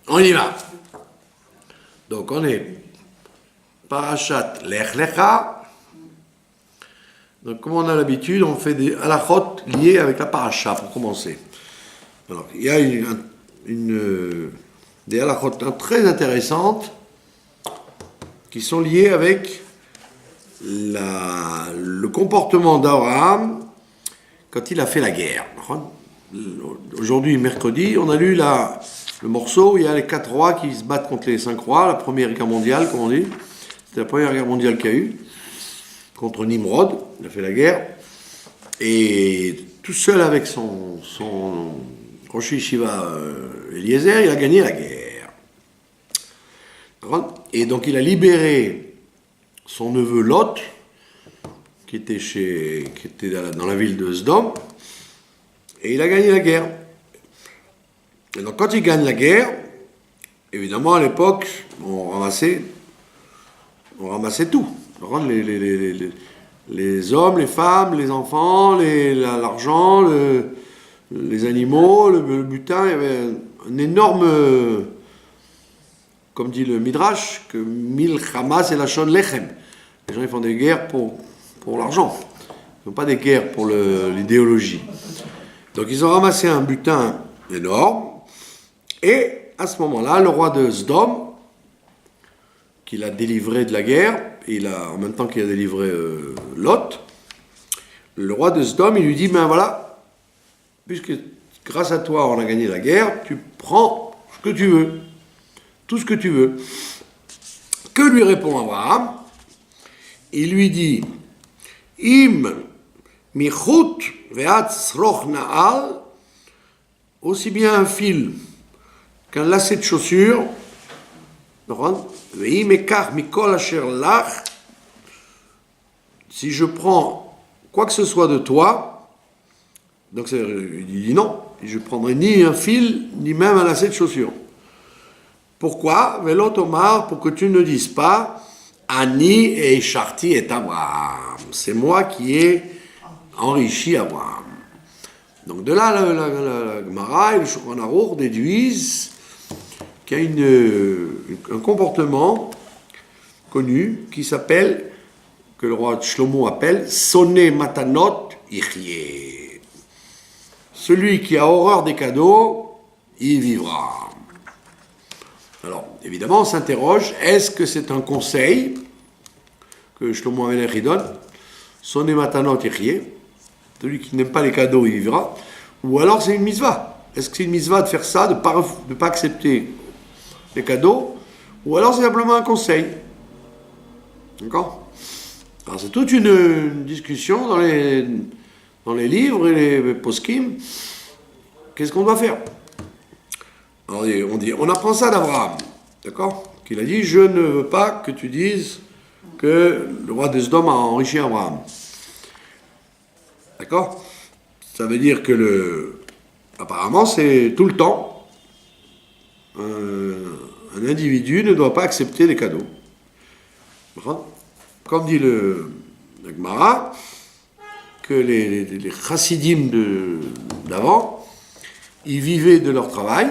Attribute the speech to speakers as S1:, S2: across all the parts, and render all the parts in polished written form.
S1: On y va. Donc on est Parashat Lech Lecha. Donc comme on a l'habitude, on fait des halachot liés avec la paracha pour commencer. Alors il y a des halachot très intéressantes qui sont liées avec le comportement d'Abraham quand il a fait la guerre. Aujourd'hui, mercredi, on a lu le morceau où il y a les 4 rois qui se battent contre les 5 rois, la première guerre mondiale, comme on dit. C'était la première guerre mondiale qu'il y a eu, contre Nimrod, il a fait la guerre. Et tout seul avec son Rosh Yeshiva Eliezer, il a gagné la guerre. Et donc il a libéré son neveu Lot, qui était dans la ville de Sdom, et il a gagné la guerre. Et donc quand il gagne la guerre, évidemment à l'époque, on ramassait tout. Les hommes, les femmes, les enfants, l'argent, les animaux, le butin. Il y avait un énorme, comme dit le Midrash, que Milchama c'est la Shon Lechem. Les gens ils font des guerres pour l'argent. Ils ne font pas des guerres pour l'idéologie. Donc ils ont ramassé un butin énorme. Et à ce moment-là, le roi de Sdom, qui l'a délivré de la guerre, en même temps qu'il a délivré Lot, le roi de Sdom, il lui dit, ben voilà, puisque grâce à toi on a gagné la guerre, tu prends ce que tu veux, tout ce que tu veux. Que lui répond Abraham? Il lui dit, Im michut ve'at sroch na'al, aussi bien un fil qu'un lacet de chaussure, si je prends quoi que ce soit de toi, donc il dit non, je ne prendrai ni un fil, ni même un lacet de chaussure. Pourquoi? Pour que tu ne dises pas Ani et Sharti et Abraham. C'est moi qui ai enrichi Abraham. Donc de là, la Gemara et le Shulchan Aruch déduisent qu'il y a un comportement connu que le roi Shlomo appelle Sonné Matanot Ichye. Celui qui a horreur des cadeaux, il vivra. Alors, évidemment, on s'interroge, est-ce que c'est un conseil que Shlomo Amelech donne? Sonné Matanot Ichye. Celui qui n'aime pas les cadeaux, il vivra. Ou alors c'est une mitzvah. Est-ce que c'est une mitzvah de faire ça, de ne pas accepter les cadeaux? Ou alors c'est simplement un conseil. D'accord? Alors c'est toute une discussion dans les livres et les poskim. Qu'est-ce qu'on doit faire? Alors on apprend ça d'Abraham. D'accord? Qu'il a dit, je ne veux pas que tu dises que le roi de Sodome a enrichi Abraham. D'accord? Ça veut dire que apparemment, c'est tout le temps, un individu ne doit pas accepter les cadeaux. Comme dit le Gemara, que les chassidim d'avant, ils vivaient de leur travail,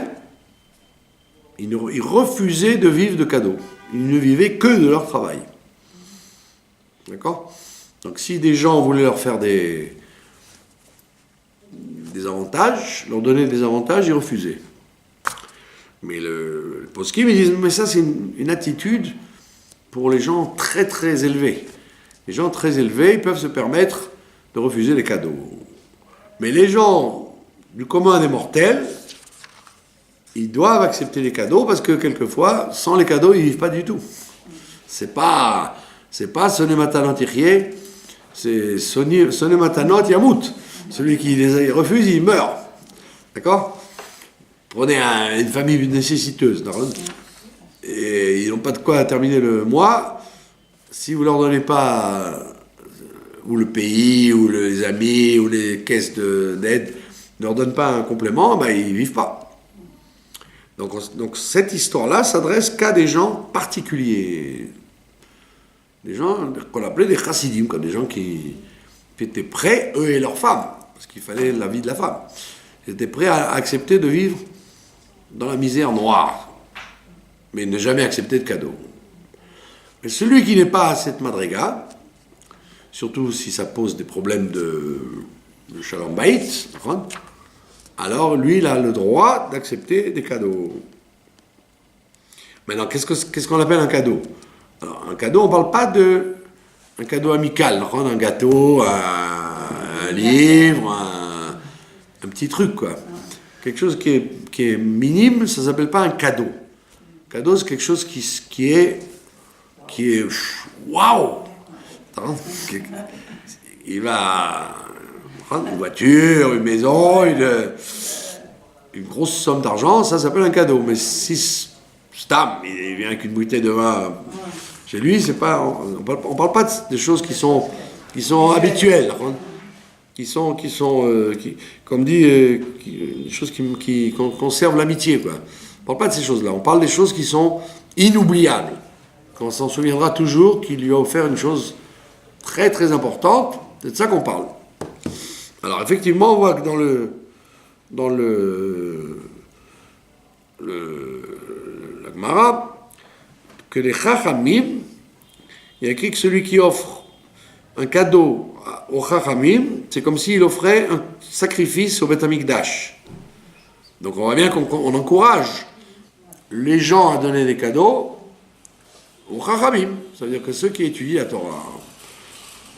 S1: ils refusaient de vivre de cadeaux. Ils ne vivaient que de leur travail. D'accord? Donc si des gens voulaient leur faire des avantages, leur donner des avantages, ils refusaient. Mais le poskim, ils disent, mais ça c'est une attitude pour les gens très très élevés. Les gens très élevés, ils peuvent se permettre de refuser les cadeaux. Mais les gens du commun des mortels, ils doivent accepter les cadeaux parce que quelquefois, sans les cadeaux, ils ne vivent pas du tout. C'est pas Sonné Matanot Ichye, c'est Sonné Matanot Yamut. Celui qui les refuse, il meurt. D'accord? Prenez une famille nécessiteuse. Et ils n'ont pas de quoi terminer le mois. Si vous ne leur donnez pas, ou le pays, ou les amis, ou les caisses d'aide, ne leur donnent pas un complément, ben, ils ne vivent pas. Donc cette histoire-là s'adresse qu'à des gens particuliers. Des gens qu'on appelait des chassidim, comme des gens qui étaient prêts, eux et leurs femmes, parce qu'il fallait la vie de la femme. Ils étaient prêts à accepter de vivre dans la misère noire. mais ne jamais accepter de cadeau. Mais celui qui n'est pas à cette madriga, surtout si ça pose des problèmes de shalom bayit, alors lui, il a le droit d'accepter des cadeaux. Maintenant, qu'est-ce qu'on appelle un cadeau? Alors, un cadeau, on ne parle pas d'un cadeau amical, un gâteau, un livre, un petit truc, quoi. Quelque chose qui est minime, ça ne s'appelle pas un cadeau. Cadeau, c'est quelque chose qui est waouh! Il va prendre une voiture, une maison, une grosse somme d'argent, ça s'appelle un cadeau. Mais si Stam, il vient avec une bouteille de vin chez lui, c'est pas, on parle pas des choses qui sont habituelles, comme dit, des choses qui conservent l'amitié, quoi. On parle pas de ces choses-là, on parle des choses qui sont inoubliables. Qu'on s'en souviendra toujours qu'il lui a offert une chose très très importante, c'est de ça qu'on parle. Alors effectivement, on voit que dans la Gemara, que les Chachamim, il y a écrit que celui qui offre un cadeau aux Chachamim, c'est comme s'il offrait un sacrifice au Beth Amikdash. Donc on voit bien qu'on encourage les gens à donner des cadeaux aux Chachamim. Ça veut dire que ceux qui étudient la Torah.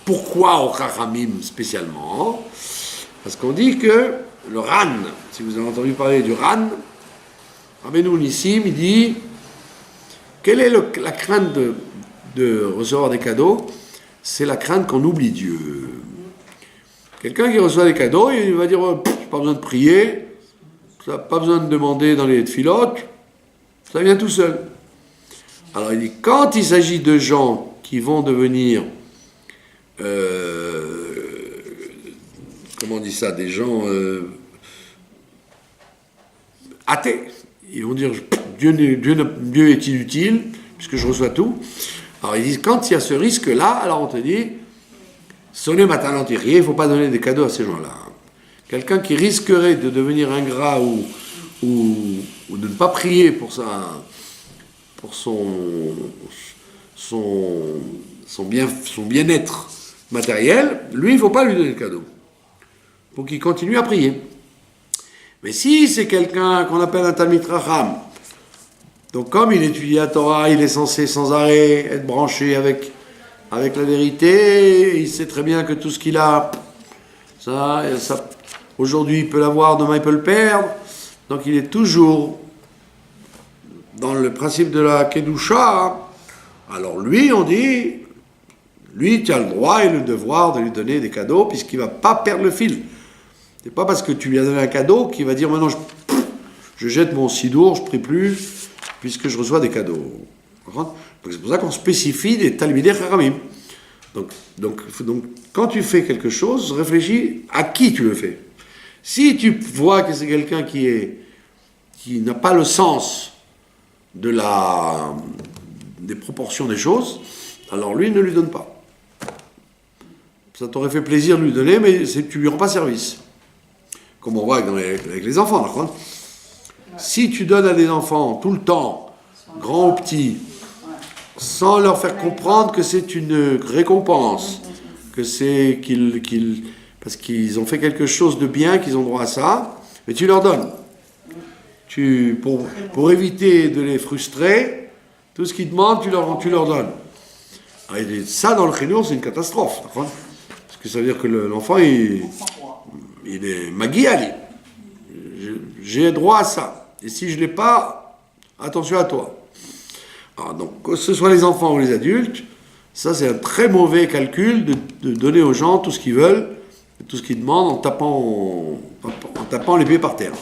S1: Pourquoi aux Chachamim spécialement? Parce qu'on dit que le Ran, si vous avez entendu parler du Ran, Rabbeinu Nissim, il dit quelle est la crainte de recevoir des cadeaux? C'est la crainte qu'on oublie Dieu. Quelqu'un qui reçoit des cadeaux, il va dire pas besoin de prier, pas besoin de demander dans les filotes, ça vient tout seul. Alors il dit quand il s'agit de gens qui vont devenir comment on dit ça, des gens athées, ils vont dire Dieu est inutile puisque je reçois tout. Alors ils disent quand il y a ce risque-là, alors on te dit sonnez ma talentirier, il ne faut pas donner des cadeaux à ces gens-là. Quelqu'un qui risquerait de devenir ingrat ou de ne pas prier pour son bien-être matériel, lui, il ne faut pas lui donner de cadeau. Pour qu'il continue à prier. Mais si c'est quelqu'un qu'on appelle un Talmid Chacham, donc comme il étudie la Torah, il est censé sans arrêt être branché avec la vérité, il sait très bien que tout ce qu'il a, ça aujourd'hui il peut l'avoir, demain il peut le perdre, donc il est toujours dans le principe de la Kedusha. Alors lui, on dit, lui, tu as le droit et le devoir de lui donner des cadeaux puisqu'il ne va pas perdre le fil. C'est pas parce que tu lui as donné un cadeau qu'il va dire maintenant je jette mon sidour, je prie plus puisque je reçois des cadeaux. Donc c'est pour ça qu'on spécifie des Talmidei Chachamim. Donc quand tu fais quelque chose, réfléchis à qui tu le fais. Si tu vois que c'est quelqu'un qui n'a pas le sens des proportions des choses, alors lui, ne lui donne pas. Ça t'aurait fait plaisir de lui donner, mais tu lui rends pas service. Comme on voit avec les enfants, d'accord ? Si tu donnes à des enfants tout le temps, grands ou petits, sans leur faire comprendre que c'est une récompense, que c'est parce qu'ils ont fait quelque chose de bien, qu'ils ont droit à ça, mais tu leur donnes. Pour éviter de les frustrer, tout ce qu'ils demandent, tu leur donnes. Alors, ça, dans le chinois, c'est une catastrophe. Parce que ça veut dire que l'enfant, il est Magiali. J'ai droit à ça. Et si je ne l'ai pas, attention à toi. Alors, donc, que ce soit les enfants ou les adultes, ça, c'est un très mauvais calcul de donner aux gens tout ce qu'ils veulent, tout ce qu'ils demandent en tapant les pieds par terre.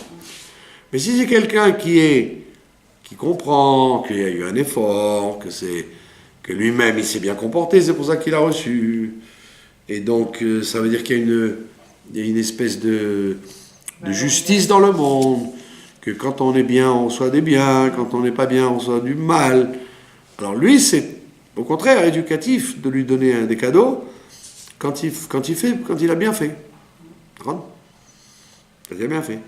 S1: Mais si c'est quelqu'un qui comprend qu'il y a eu un effort, que lui-même il s'est bien comporté, c'est pour ça qu'il a reçu. Et donc ça veut dire qu'il y a une espèce de justice dans le monde, que quand on est bien, on reçoit des biens, quand on n'est pas bien, on reçoit du mal. Alors lui, c'est au contraire éducatif de lui donner des cadeaux quand il a bien fait. Quand il a bien fait.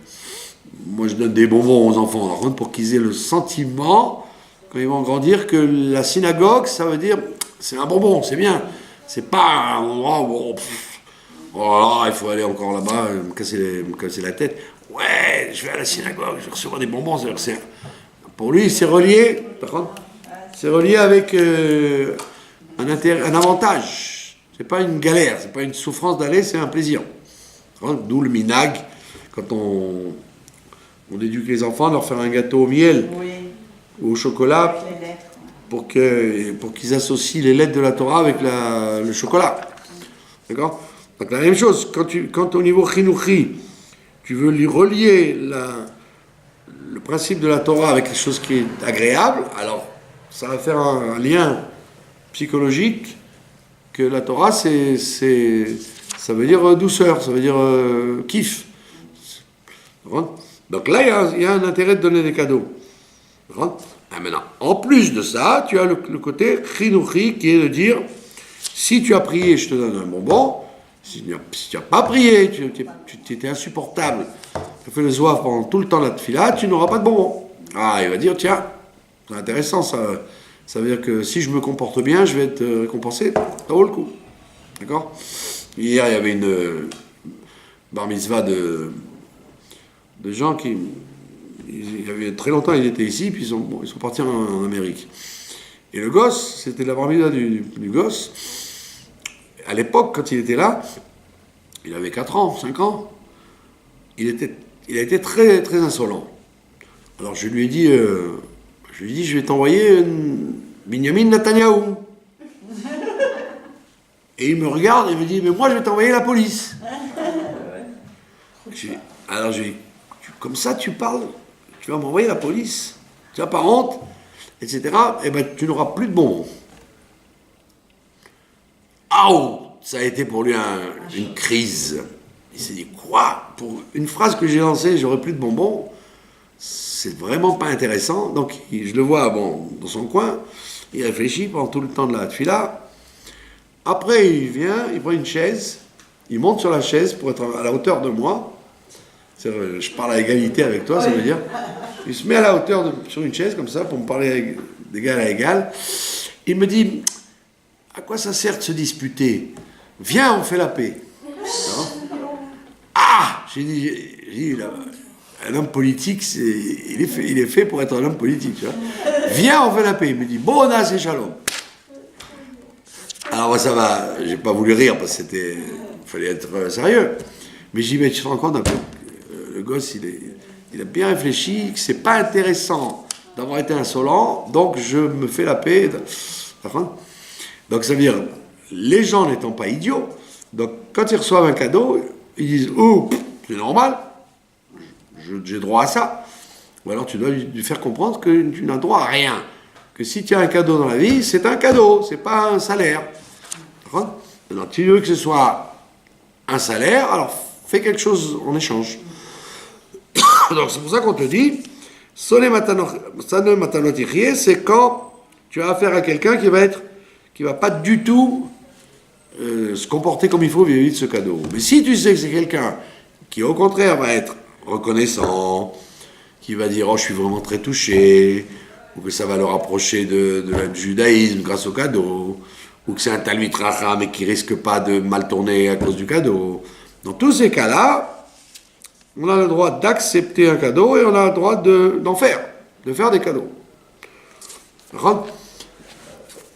S1: Moi, je donne des bonbons aux enfants pour qu'ils aient le sentiment quand ils vont grandir, que la synagogue, ça veut dire, c'est un bonbon, c'est bien. C'est pas un endroit où, oh là, il faut aller encore là-bas, me casser la tête. Ouais, je vais à la synagogue, je vais recevoir des bonbons. Pour lui, c'est relié, par contre, c'est relié avec un avantage. C'est pas une galère, c'est pas une souffrance d'aller, c'est un plaisir. D'où le minag, quand on éduque les enfants, leur faire un gâteau au miel ou au chocolat pour qu'ils associent les lettres de la Torah avec le chocolat. D'accord? Donc la même chose, quand au niveau chinouchi, tu veux lui relier le principe de la Torah avec quelque chose qui est agréable, alors ça va faire un lien psychologique que la Torah, ça veut dire douceur, ça veut dire kiff. Donc là, il y a un intérêt de donner des cadeaux. Maintenant, en plus de ça, tu as le côté chinouchi qui est de dire, si tu as prié, je te donne un bonbon. Si tu n'as pas prié, tu étais insupportable, tu as fait le zouave pendant tout le temps de la tefila, tu n'auras pas de bonbon. Ah, il va dire, tiens, c'est intéressant ça. Ça veut dire que si je me comporte bien, je vais être récompensé. Ça vaut le coup. D'accord? Hier, il y avait une bar mitzvah de gens qui... Il y avait très longtemps, ils étaient ici, puis ils sont partis en Amérique. Et le gosse, c'était la bar mitzvah du gosse. À l'époque, quand il était là, il avait 4 ans, 5 ans, il a été très, très insolent. Alors je lui ai dit, je vais t'envoyer Binyamin Netanyahou. Et il me regarde et me dit, mais moi je vais t'envoyer la police. Alors j'ai dit, comme ça tu parles, tu vas m'envoyer la police, tu n'as pas honte, etc. Eh bien tu n'auras plus de bonbons. Aouh! Ça a été pour lui une crise. Il s'est dit, quoi? Pour une phrase que j'ai lancée, j'aurai plus de bonbons, c'est vraiment pas intéressant. Donc je le vois dans son coin, il réfléchit pendant tout le temps de la tefila. Après il vient, il prend une chaise, il monte sur la chaise pour être à la hauteur de moi. Je parle à égalité avec toi, ça veut dire. Il se met à la hauteur sur une chaise comme ça pour me parler d'égal à égal. Il me dit, à quoi ça sert de se disputer? Viens, on fait la paix. Ah! J'ai dit, un homme politique, il est fait pour être un homme politique. Tu vois. Viens, on fait la paix. Il me dit, Bona, c'est shalom. Alors moi, ça va, j'ai pas voulu rire parce qu'il fallait être sérieux. Mais j'y vais, tu te rends compte un peu, le gosse, il a bien réfléchi, que c'est pas intéressant d'avoir été insolent, donc je me fais la paix. Donc ça veut dire, les gens n'étant pas idiots, donc quand ils reçoivent un cadeau, ils disent, oh, c'est normal, j'ai droit à ça. Ou alors tu dois lui faire comprendre que tu n'as droit à rien. Que si tu as un cadeau dans la vie, c'est un cadeau, c'est pas un salaire. Alors tu veux que ce soit un salaire, alors fais quelque chose en échange. Donc c'est pour ça qu'on te dit, Sone matanot ichye, c'est quand tu as affaire à quelqu'un qui va pas du tout se comporter comme il faut vis-à-vis de ce cadeau. Mais si tu sais que c'est quelqu'un qui au contraire va être reconnaissant, qui va dire oh je suis vraiment très touché, ou que ça va le rapprocher du judaïsme grâce au cadeau, ou que c'est un talmid racham et qui risque pas de mal tourner à cause du cadeau. Dans tous ces cas-là, on a le droit d'accepter un cadeau et on a le droit d'en faire, de faire des cadeaux.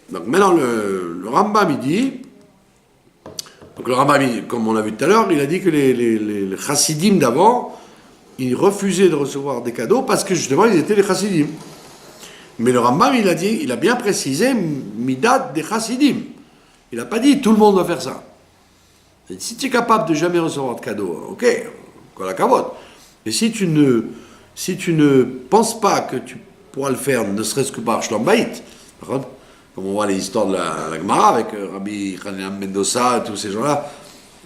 S1: Donc maintenant le Rambam il dit, donc le Rambam, comme on l'a vu tout à l'heure, il a dit que les chassidim d'avant, ils refusaient de recevoir des cadeaux parce que justement ils étaient les chassidim. Mais le Rambam il a bien précisé midat des chassidim. Il n'a pas dit tout le monde doit faire ça. Et si tu es capable de jamais recevoir de cadeaux, ok, quoi la cavote. Mais si tu ne penses pas que tu pourras le faire, ne serait-ce que par Shlom Bayit, comme on voit les histoires de la Gemara avec Rabbi Hanina Mendoza, tous ces gens-là,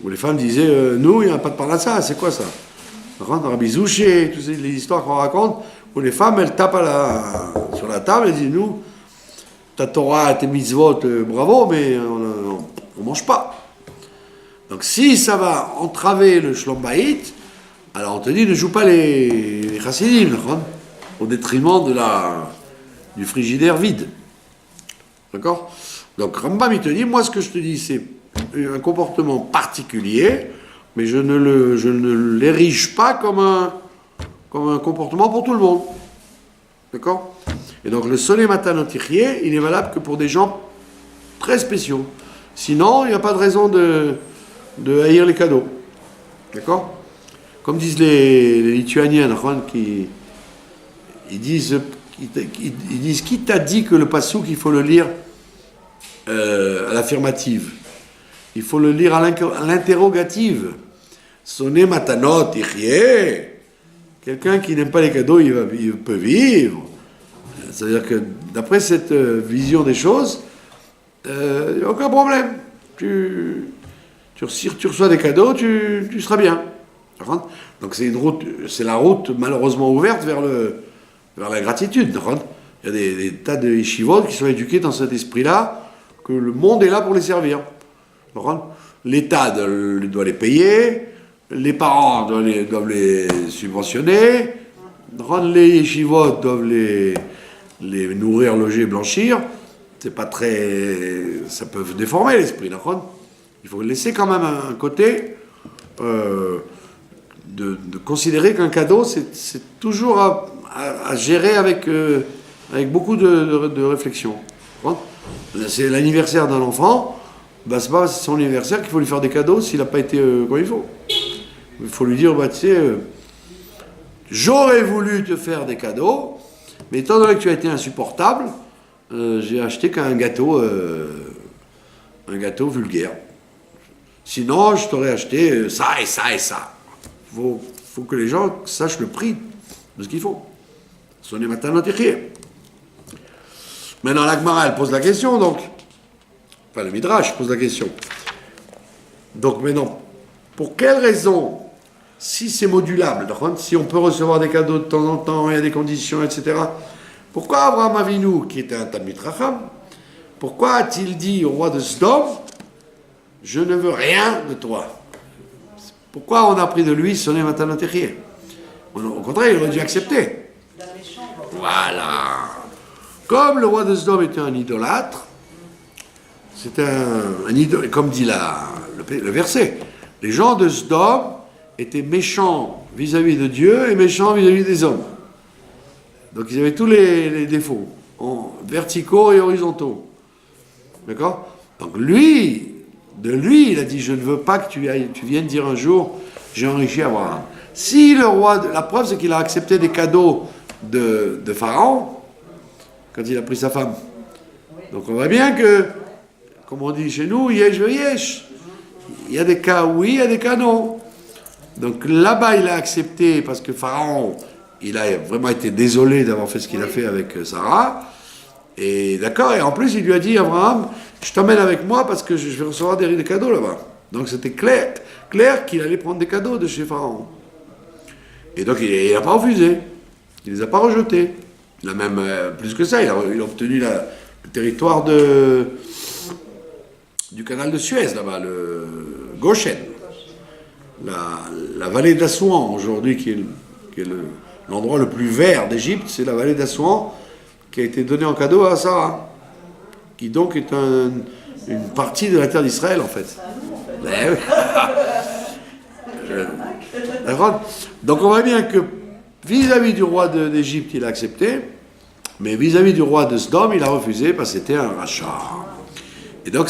S1: où les femmes disaient nous, il n'y a pas de parnassa, c'est quoi ça? Rabbi Zouché, toutes les histoires qu'on raconte, où les femmes, elles tapent sur la table et disent nous, ta Torah, tes mitzvot, bravo, mais on ne mange pas. Donc si ça va entraver le Shlom Bayit, alors on te dit ne joue pas les chassidim, au détriment du frigidaire vide. D'accord? Donc Rambam, il te dit, moi ce que je te dis, c'est un comportement particulier, mais je ne l'érige pas comme un comportement pour tout le monde. D'accord? Et donc le Soné Matanotichie, il est valable que pour des gens très spéciaux. Sinon, il n'y a pas de raison de haïr les cadeaux. D'accord? Comme disent les Lituaniens, ils disent qui t'a dit que le passouk, il faut le lire à l'affirmative? Il faut le lire à l'interrogative. Sonné matanot ichye. Quelqu'un qui n'aime pas les cadeaux, il peut vivre. C'est-à-dire que d'après cette vision des choses, il n'y a aucun problème. Si tu reçois des cadeaux, tu seras bien. Donc c'est la route malheureusement ouverte vers la gratitude. Il y a des tas de yeshivot qui sont éduqués dans cet esprit-là, que le monde est là pour les servir. L'État doit les payer, les parents doivent les subventionner, les yeshivot doivent les nourrir, loger, blanchir. C'est pas très... Ça peut déformer l'esprit. Il faut laisser quand même un côté de considérer qu'un cadeau, c'est toujours à gérer avec beaucoup de réflexion. C'est l'anniversaire d'un enfant, c'est pas son anniversaire qu'il faut lui faire des cadeaux s'il n'a pas été comme il faut. Il faut lui dire, tu sais, j'aurais voulu te faire des cadeaux, mais étant donné que tu as été insupportable, j'ai acheté qu'un gâteau vulgaire. Sinon, je t'aurais acheté ça et ça et ça. Faut que les gens sachent le prix de ce qu'il faut. Sonné matanotichie. Maintenant, la Gemara, elle pose la question, donc. Enfin, le Midrash pose la question. Donc, maintenant, pour quelle raison, si c'est modulable, si on peut recevoir des cadeaux de temps en temps, il y a des conditions, etc., pourquoi Abraham Avinu, qui était un Talmid Chacham, pourquoi a-t-il dit au roi de Sodome, je ne veux rien de toi? Pourquoi on a pris de lui Sonné matanotichie? Au contraire, il aurait dû accepter. Voilà. Comme le roi de Sodome était un idolâtre, c'était un idole, comme dit le verset, les gens de Sodome étaient méchants vis-à-vis de Dieu et méchants vis-à-vis des hommes. Donc ils avaient tous les défauts, verticaux et horizontaux. D'accord? Donc de lui, il a dit, je ne veux pas que tu viennes dire un jour, j'ai enrichi Abraham. Si le roi, la preuve c'est qu'il a accepté des cadeaux de Pharaon, quand il a pris sa femme. Donc on voit bien que, comme on dit chez nous, yesh ve yesh. Il y a des cas oui, il y a des cas non. Donc là-bas, il a accepté parce que Pharaon, il a vraiment été désolé d'avoir fait ce qu'il a fait avec Sarah. Et d'accord, et en plus, il lui a dit, Abraham, je t'emmène avec moi parce que je vais recevoir des cadeaux là-bas. Donc c'était clair qu'il allait prendre des cadeaux de chez Pharaon. Et donc il n'a pas refusé. Il ne les a pas rejetés. Il a même, plus que ça, il a obtenu le territoire du canal de Suez, là-bas, le Goshen. La vallée d'Assouan, aujourd'hui, qui est l'endroit le plus vert d'Égypte, c'est la vallée d'Assouan, qui a été donnée en cadeau à Sarah, qui donc est une partie de la terre d'Israël, en fait. Donc on voit bien que vis-à-vis du roi d'Égypte, il a accepté, mais vis-à-vis du roi de Sodome, il a refusé parce que c'était un rachat. Et donc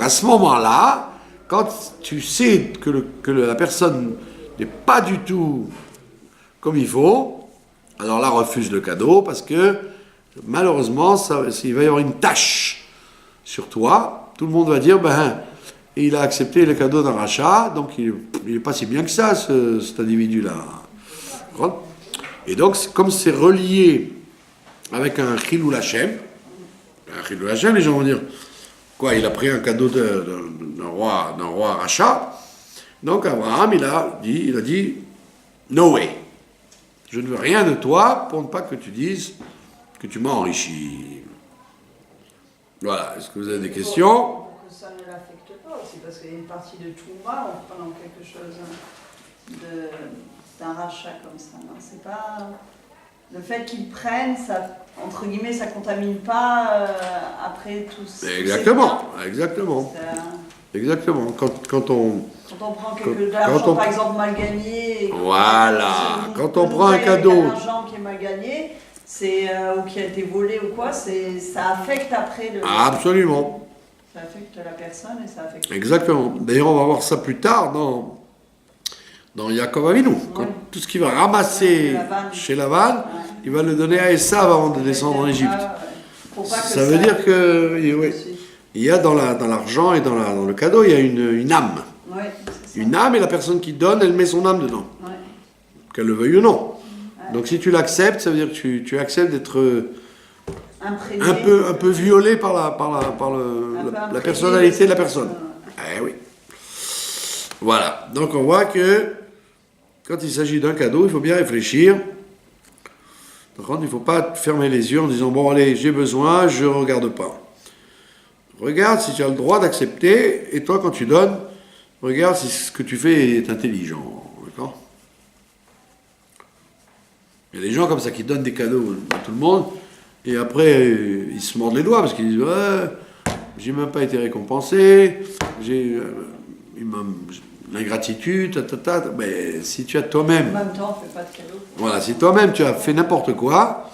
S1: à ce moment-là, quand tu sais que la personne n'est pas du tout comme il faut, alors là, refuse le cadeau parce que malheureusement, il va y avoir une tâche sur toi. Tout le monde va dire, il a accepté le cadeau d'un rachat, donc il n'est pas si bien que ça, cet individu-là. Et donc, comme c'est relié avec un Chilul Hashem, les gens vont dire, quoi, il a pris un cadeau d'un roi rachat. Donc Abraham, il a dit, no way. Je ne veux rien de toi pour ne pas que tu dises que tu m'as enrichi. Voilà, est-ce que vous avez des questions?
S2: Pour que ça ne l'affecte pas aussi, parce qu'il y a une partie de Touma en prenant quelque chose d'un rachat comme ça, non? C'est pas... le fait qu'ils prennent, ça, entre guillemets, ça contamine pas après tout ce
S1: Exactement, exactement. Exactement. Quand on
S2: prend de l'argent, par exemple, mal gagné.
S1: Voilà. Quand on prend un cadeau.
S2: L'argent qui est mal gagné, ou qui a été volé ou quoi, ça affecte après le.
S1: Absolument.
S2: Ça affecte la personne et ça affecte.
S1: Exactement. D'ailleurs, on va voir ça plus tard dans Yaakov Avinu. Quand tout ce qu'il va ramasser chez Lavan, il va le donner à Esav avant de descendre en Égypte. Ça veut dire que il y a dans l'argent et dans le cadeau, il y a une âme. Une âme, et la personne qui donne, elle met son âme dedans. Qu'elle le veuille ou non. Donc si tu l'acceptes, ça veut dire que tu acceptes d'être un peu violé par la personnalité de la personne. Eh oui. Voilà. Donc on voit que quand il s'agit d'un cadeau, il faut bien réfléchir. Il ne faut pas fermer les yeux en disant bon allez, j'ai besoin, je ne regarde pas. Regarde si tu as le droit d'accepter, et toi quand tu donnes, regarde si ce que tu fais est intelligent. D'accord ? Il y a des gens comme ça qui donnent des cadeaux à tout le monde, et après ils se mordent les doigts parce qu'ils disent ouais, j'ai même pas été récompensé, j'ai l'ingratitude, mais si tu as toi-même.
S2: En même temps, on ne fait pas de cadeaux.
S1: Voilà, si toi-même tu as fait n'importe quoi,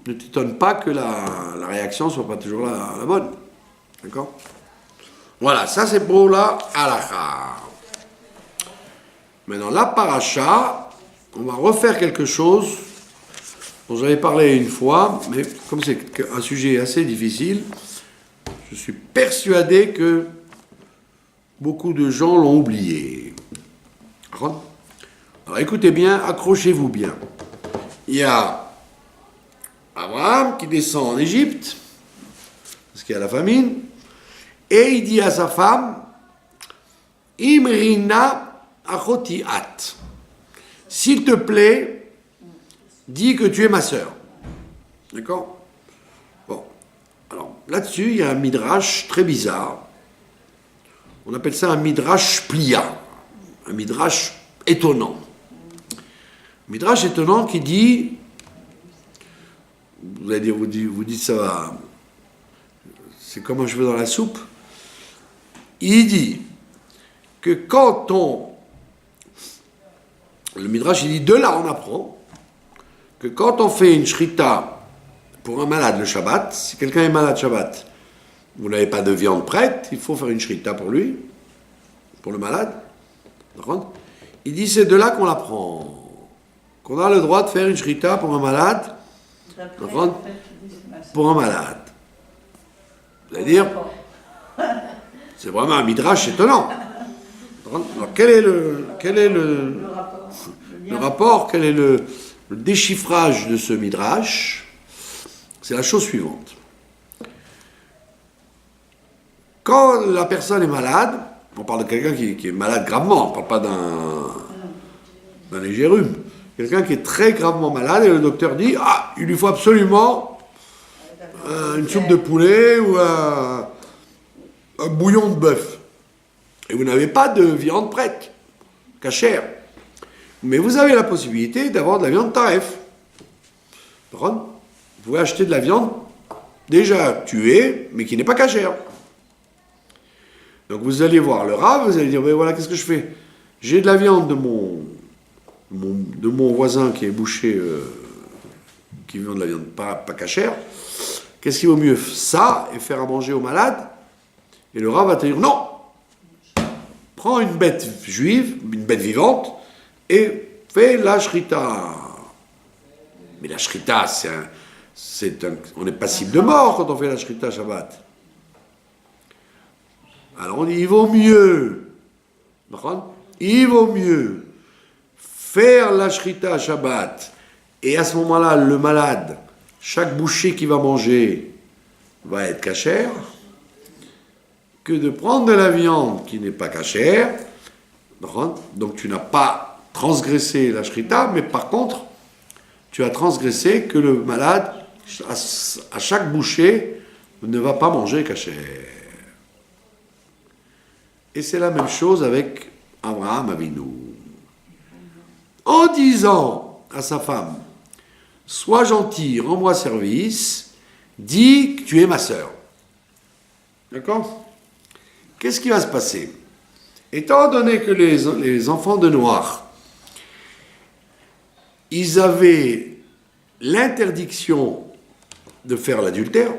S1: ne t'étonne pas que la réaction ne soit pas toujours la bonne. D'accord ? Voilà, ça c'est pour la halakha. Maintenant, la paracha, on va refaire quelque chose dont j'avais parlé une fois, mais comme c'est un sujet assez difficile, je suis persuadé que beaucoup de gens l'ont oublié. Alors écoutez bien, accrochez-vous bien. Il y a Abraham qui descend en Égypte, parce qu'il y a la famine, et il dit à sa femme, Imrina achotiat, s'il te plaît, dis que tu es ma sœur. D'accord ? Bon. Alors, là-dessus, il y a un midrash très bizarre. On appelle ça un midrash plia. Un midrash étonnant. Un midrash étonnant qui dit, vous allez dire, vous dites ça va, c'est comme un cheveu dans la soupe. Il dit que quand le midrash, il dit, de là on apprend que quand on fait une shrita pour un malade le Shabbat, si quelqu'un est malade Shabbat, vous n'avez pas de viande prête, il faut faire une shrita pour lui, pour le malade. Il dit, c'est de là qu'on l'apprend, qu'on a le droit de faire une shrita pour un malade, pour un malade. Vous allez dire, c'est vraiment un midrash étonnant. Alors, quel est le rapport, quel est le déchiffrage de ce midrash? C'est la chose suivante. Quand la personne est malade, on parle de quelqu'un qui est malade gravement, on ne parle pas d'un léger rhume. Quelqu'un qui est très gravement malade et le docteur dit « il lui faut absolument une soupe de poulet ou un bouillon de bœuf. » Et vous n'avez pas de viande prête, cachère. Mais vous avez la possibilité d'avoir de la viande taref. Vous pouvez acheter de la viande déjà tuée, mais qui n'est pas cachère. Donc vous allez voir le rav, vous allez dire, ben voilà, qu'est-ce que je fais? J'ai de la viande de mon voisin qui est boucher, qui vend de la viande pas cachère. Qu'est-ce qu'il vaut mieux? Ça, et faire à manger aux malades? Et le rav va te dire, non! Prends une bête juive, une bête vivante, et fais la shrita. Mais la shrita, on est passible de mort quand on fait la shrita Shabbat. Alors on dit, il vaut mieux faire la shrita Shabbat, et à ce moment-là, le malade, chaque bouchée qu'il va manger va être cachère, que de prendre de la viande qui n'est pas cachère. Donc tu n'as pas transgressé la shrita, mais par contre, tu as transgressé que le malade, à chaque bouchée, ne va pas manger cachère. Et c'est la même chose avec Abraham Avinu. En disant à sa femme, sois gentil, rends-moi service, dis que tu es ma sœur. D'accord? Qu'est-ce qui va se passer? Étant donné que les enfants de Noir, ils avaient l'interdiction de faire l'adultère,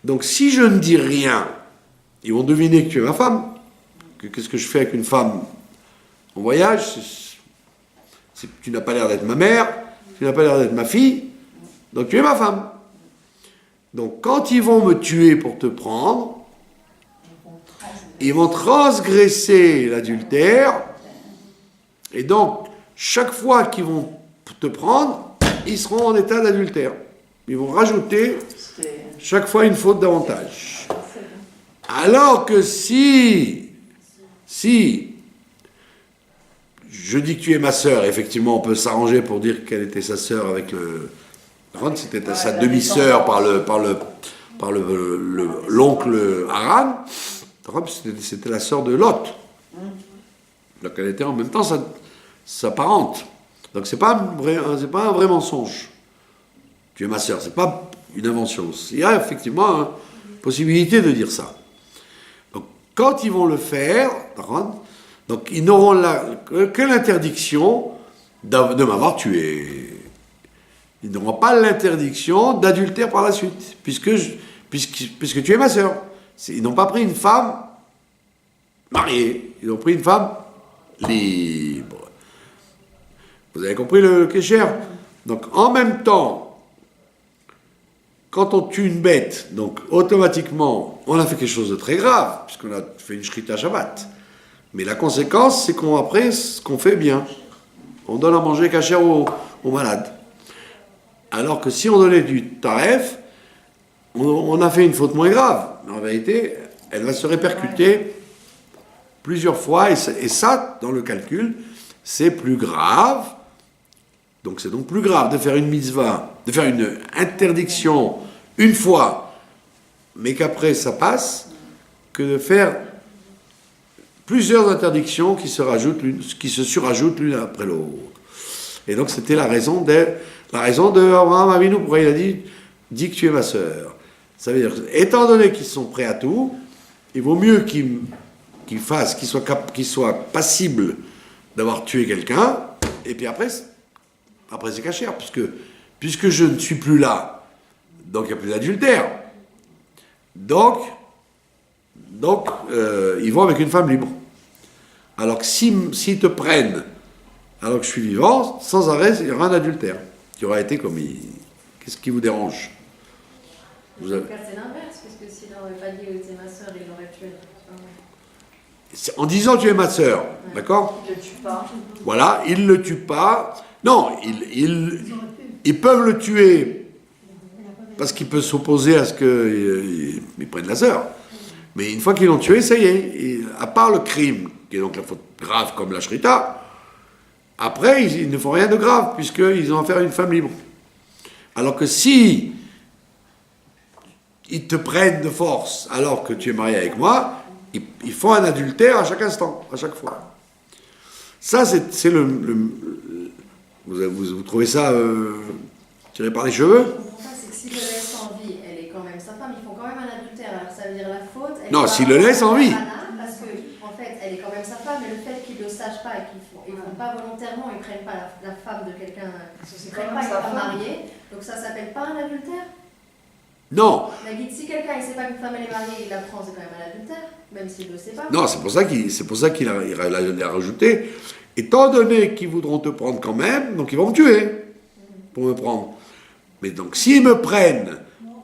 S1: donc si je ne dis rien, ils vont deviner que tu es ma femme. Qu'est-ce que je fais avec une femme en voyage? Tu n'as pas l'air d'être ma mère, tu n'as pas l'air d'être ma fille, donc tu es ma femme. Donc quand ils vont me tuer pour te prendre, ils vont transgresser l'adultère, et donc chaque fois qu'ils vont te prendre, ils seront en état d'adultère. Ils vont rajouter chaque fois une faute davantage. Alors que si je dis que tu es ma sœur, effectivement on peut s'arranger pour dire qu'elle était sa sœur avec le... C'était sa demi-sœur par l'oncle Haran. C'était la sœur de Lot. Donc elle était en même temps sa parente. Donc c'est pas un vrai mensonge. Tu es ma sœur, c'est pas une invention. Il y a effectivement une possibilité de dire ça. Donc quand ils vont le faire, donc ils n'auront que l'interdiction de m'avoir tué. Ils n'auront pas l'interdiction d'adultère par la suite, puisque tu es ma sœur. Ils n'ont pas pris une femme mariée, ils ont pris une femme libre. Vous avez compris le kécher? Donc en même temps, quand on tue une bête, donc automatiquement, on a fait quelque chose de très grave, puisqu'on a fait une shrita Shabbat. Mais la conséquence, c'est qu'après, ce qu'on fait bien, on donne à manger kasher aux malades. Alors que si on donnait du taref, on a fait une faute moins grave. Mais en vérité, elle va se répercuter plusieurs fois, et ça, dans le calcul, c'est plus grave. Donc c'est donc plus grave de faire une mitzvah, de faire une interdiction une fois, mais qu'après ça passe, que de faire plusieurs interdictions qui se surajoutent l'une après l'autre. Et donc c'était la raison de Abraham Avinu, pourquoi il a dit que tu es ma sœur. Ça veut dire, étant donné qu'ils sont prêts à tout, il vaut mieux qu'ils soient passibles d'avoir tué quelqu'un, et puis après c'est cachère, puisque je ne suis plus là, donc il n'y a plus d'adultère. Donc ils vont avec une femme libre. Alors que s'ils te prennent, alors que je suis vivant, sans arrêt, il y aura un adultère qui aura été commis. Qu'est-ce qui vous dérange?
S3: C'est l'inverse, puisque s'il n'aurait pas dit que c'est ma sœur, il l'aurait tué.
S1: En disant tu es ma sœur, d'accord?
S2: Il ne le tue pas.
S1: Voilà, il ne le tue pas. Non, ils peuvent le tuer parce qu'il peut s'opposer à ce qu'ils prennent la sœur. Mais une fois qu'ils l'ont tué, ça y est. À part le crime, qui est donc la faute grave comme la shrita, après, ils ne font rien de grave, puisqu'ils ont affaire à une femme libre. Alors que si ils te prennent de force alors que tu es marié avec moi, ils font un adultère à chaque instant, à chaque fois. Ça, c'est vous trouvez ça tiré par les cheveux?
S3: C'est que s'il le laisse en vie, elle est quand même sa femme, ils font quand même un adultère. Alors ça veut dire la faute.
S1: Non, s'il le laisse en vie.
S3: Parce que, en fait, elle est quand même sa femme, mais le fait qu'ils ne le sachent pas et qu'ils ne font pas volontairement, ils ne prennent pas la femme de quelqu'un, ils ne prennent pas une femme mariée, donc ça ne s'appelle pas un adultère?
S1: Non.
S3: Si quelqu'un ne sait pas qu'une femme elle est mariée, il la prend, c'est quand même un adultère, même s'il ne le sait pas.
S1: Non, c'est pour ça qu'il a rajouté. Étant donné qu'ils voudront te prendre quand même, donc ils vont me tuer pour me prendre. Mais donc s'ils me prennent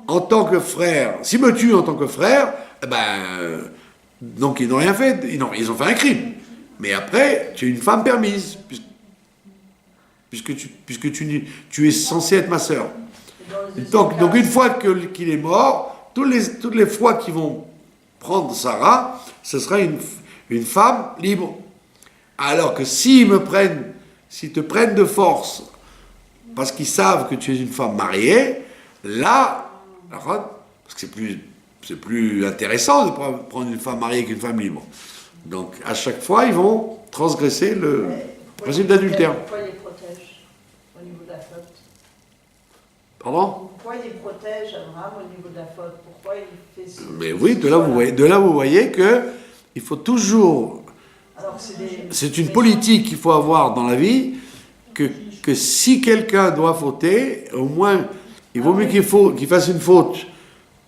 S1: en tant que frère, s'ils me tuent en tant que frère, donc ils n'ont rien fait, ils ont fait un crime. Mais après, tu es une femme permise, puisque tu es censé être ma sœur. Donc une fois qu'il est mort, toutes les fois qu'ils vont prendre Sarah, ce sera une femme libre. Alors que s'ils te prennent de force, parce qu'ils savent que tu es une femme mariée, là, parce que c'est plus intéressant de prendre une femme mariée qu'une femme libre. Donc à chaque fois, ils vont transgresser le principe d'adultère.
S2: Pourquoi ils les protègent au niveau de la faute?
S1: Pardon?
S2: Pourquoi il protège Abraham au niveau de la faute? Pourquoi il fait ce...
S1: Mais oui, de là vous voyez que il faut toujours...
S2: Alors,
S1: C'est une politique qu'il faut avoir dans la vie, que si quelqu'un doit fauter, au moins, il vaut mieux qu'il fasse une faute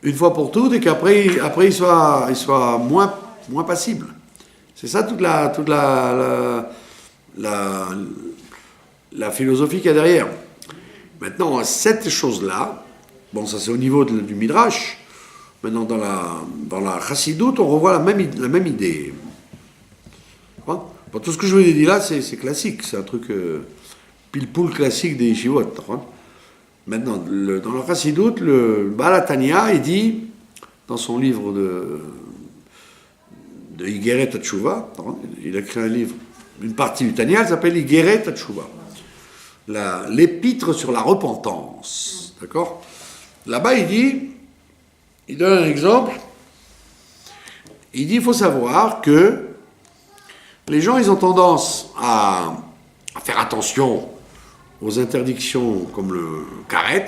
S1: une fois pour toutes et qu'après il soit moins passible. C'est ça toute la philosophie qu'il y a derrière. Maintenant, cette chose-là, bon, ça c'est au niveau du Midrash. Maintenant, dans la Chassidoute, on revoit la même idée. Bon, tout ce que je vous ai dit là, c'est classique. C'est un truc pile-poule classique des yeshivot. Maintenant, dans le Chassidoute, le Baal HaTanya, il dit, dans son livre de Igeret HaTshuva, il a écrit un livre, une partie du Tanya, elle s'appelle Igeret HaTshuva. L'épître sur la repentance. D'accord? Là-bas, il donne un exemple. Il dit, il faut savoir que les gens, ils ont tendance à faire attention aux interdictions comme le karet,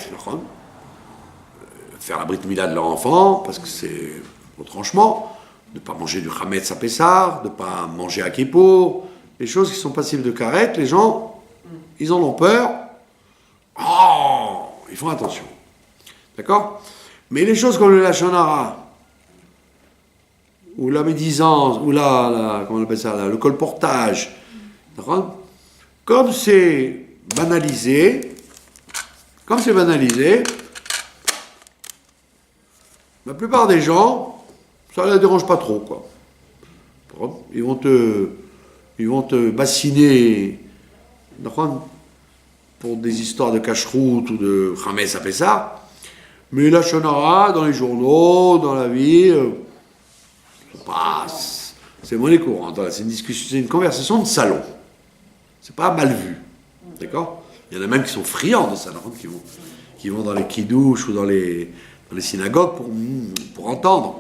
S1: faire la brit mila de leur enfant, parce que c'est retranchement, de ne pas manger du chametz à Pessar, de ne pas manger à Kippour, les choses qui sont passibles de karet, les gens, ils en ont peur. Oh, ils font attention. D'accord? Mais les choses comme le lachon hara, ou la médisance, ou comment on appelle ça, le colportage, d'accord? Comme c'est banalisé, la plupart des gens, ça ne les dérange pas trop, quoi. Ils vont te bassiner, pour des histoires de cache-route ou de Khames à Pessah, mais la shonara, dans les journaux, dans la vie, c'est monnaie courante. C'est une discussion, c'est une conversation de salon. C'est pas mal vu. D'accord? Il y en a même qui sont friands de ça, qui vont dans les kidouches ou dans les synagogues pour entendre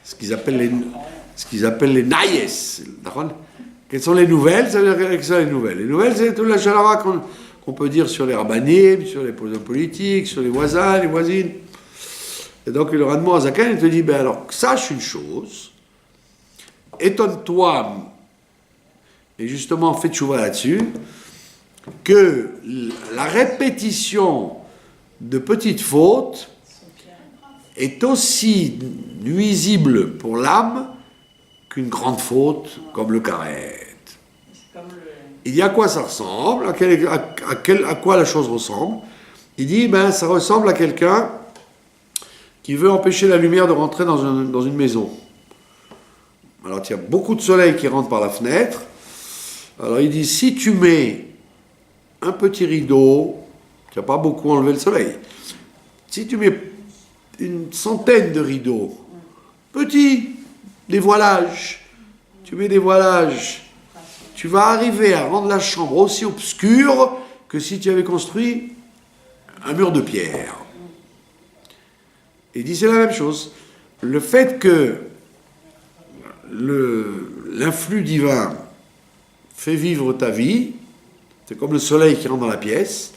S1: ce qu'ils appellent les naïs. Quelles sont les nouvelles? Ça veut dire quelles sont les nouvelles? Les nouvelles, c'est toute la shonara qu'on peut dire sur les rabbanim, sur les hommes politiques, sur les voisins, les voisines. Et donc le Radmo Azaken, il te dit, ben alors, sache une chose, étonne-toi, et justement fais tchouva là-dessus, que la répétition de petites fautes est aussi nuisible pour l'âme qu'une grande faute comme le karet. Il dit à quoi ça ressemble, à quoi la chose ressemble. Il dit, ben ça ressemble à quelqu'un qui veut empêcher la lumière de rentrer dans une maison. Alors il y a beaucoup de soleil qui rentre par la fenêtre. Alors il dit, si tu mets un petit rideau, tu n'as pas beaucoup enlevé le soleil. Si tu mets une centaine de rideaux, petits, des voilages, tu mets des voilages, tu vas arriver à rendre la chambre aussi obscure que si tu avais construit un mur de pierre. Il dit c'est la même chose. Le fait que l'influx divin fait vivre ta vie, c'est comme le soleil qui rentre dans la pièce.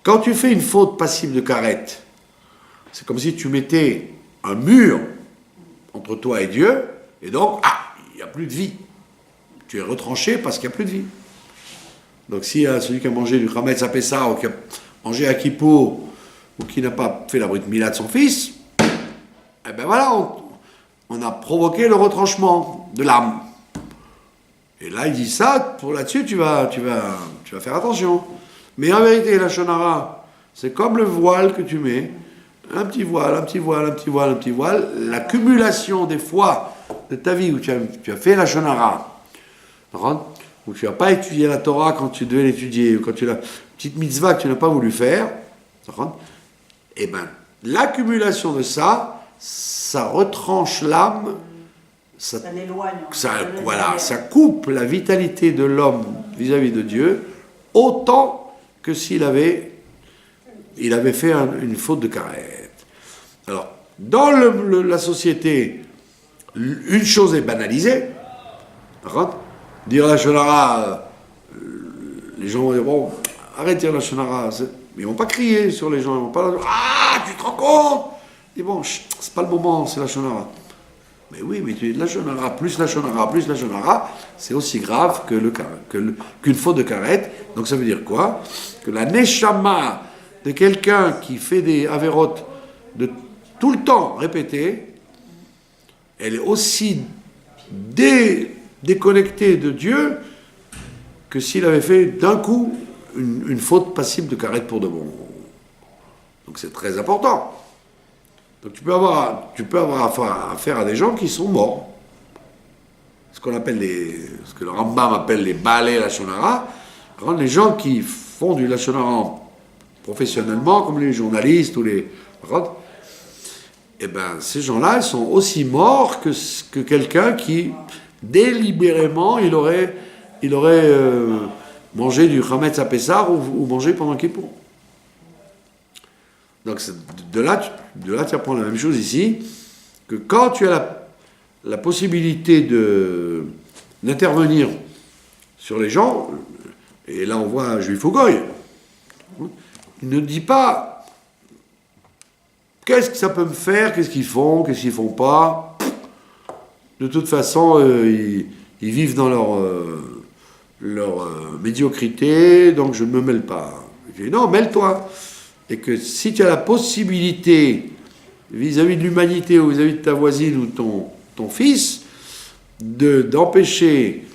S1: Quand tu fais une faute passive de carette, c'est comme si tu mettais un mur entre toi et Dieu, et donc, il n'y a plus de vie. Tu es retranché parce qu'il n'y a plus de vie. Donc si celui qui a mangé du Chametz à Pessah, ou qui a mangé à Kippour, ou qui n'a pas fait la brit mila de son fils, eh ben voilà, on a provoqué le retranchement de l'âme. Et là, il dit ça, pour là-dessus, tu vas faire attention. Mais en vérité, la shonara, c'est comme le voile que tu mets, un petit voile, un petit voile, un petit voile, un petit voile, l'accumulation des fois de ta vie où tu as fait la shonara, où tu n'as pas étudié la Torah quand tu devais l'étudier, ou quand tu l'as, petite mitzvah que tu n'as pas voulu faire, et bien, l'accumulation de ça retranche l'âme, ça l'éloigne. Ça coupe la vitalité de l'homme vis-à-vis de Dieu, autant que s'il avait fait une faute de carette. Alors, dans la société, une chose est banalisée, dire la shonara, les gens vont dire, bon, arrête de dire la shonara, ils vont pas crier sur les gens, ils vont pas leur dire ah, tu te rends compte? Et bon, c'est pas le moment, c'est la shonara. Mais oui, mais la shonara, plus la shonara, plus la shonara, c'est aussi grave qu'une faute de karet. Donc ça veut dire quoi? Que la neshama de quelqu'un qui fait des avérotes de tout le temps répétées, elle est aussi déconnectée de Dieu que s'il avait fait d'un coup une faute passible de karet pour de bon. Donc c'est très important. Donc tu peux avoir affaire à des gens qui sont morts. Ce qu'on appelle ce que le Rambam appelle les balais lachonara. Les gens qui font du lachonara professionnellement, comme les journalistes ou les... Eh bien, ces gens-là, ils sont aussi morts que quelqu'un qui, délibérément, il aurait mangé du chametz à Pessar ou mangé pendant Kippour. Donc, de là, tu apprends la même chose ici, que quand tu as la possibilité d'intervenir sur les gens, et là on voit un juif au goy, il ne dit pas qu'est-ce que ça peut me faire, qu'est-ce qu'ils font pas. De toute façon, ils vivent dans leur médiocrité, donc je ne me mêle pas. Je dis non, mêle-toi. Et que si tu as la possibilité, vis-à-vis de l'humanité ou vis-à-vis de ta voisine ou ton fils, d'empêcher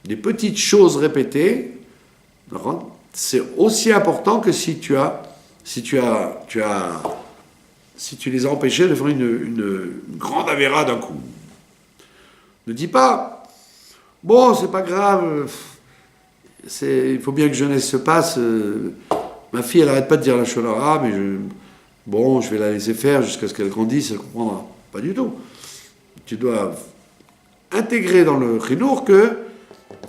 S1: des petites choses répétées, c'est aussi important que si tu les as empêchés de faire une grande avéra d'un coup. Ne dis pas, bon, c'est pas grave, il faut bien que jeunesse se passe. Ma fille, elle n'arrête pas de dire la shonara, mais je vais la laisser faire jusqu'à ce qu'elle grandisse, elle comprendra. Pas du tout. Tu dois intégrer dans le chinour que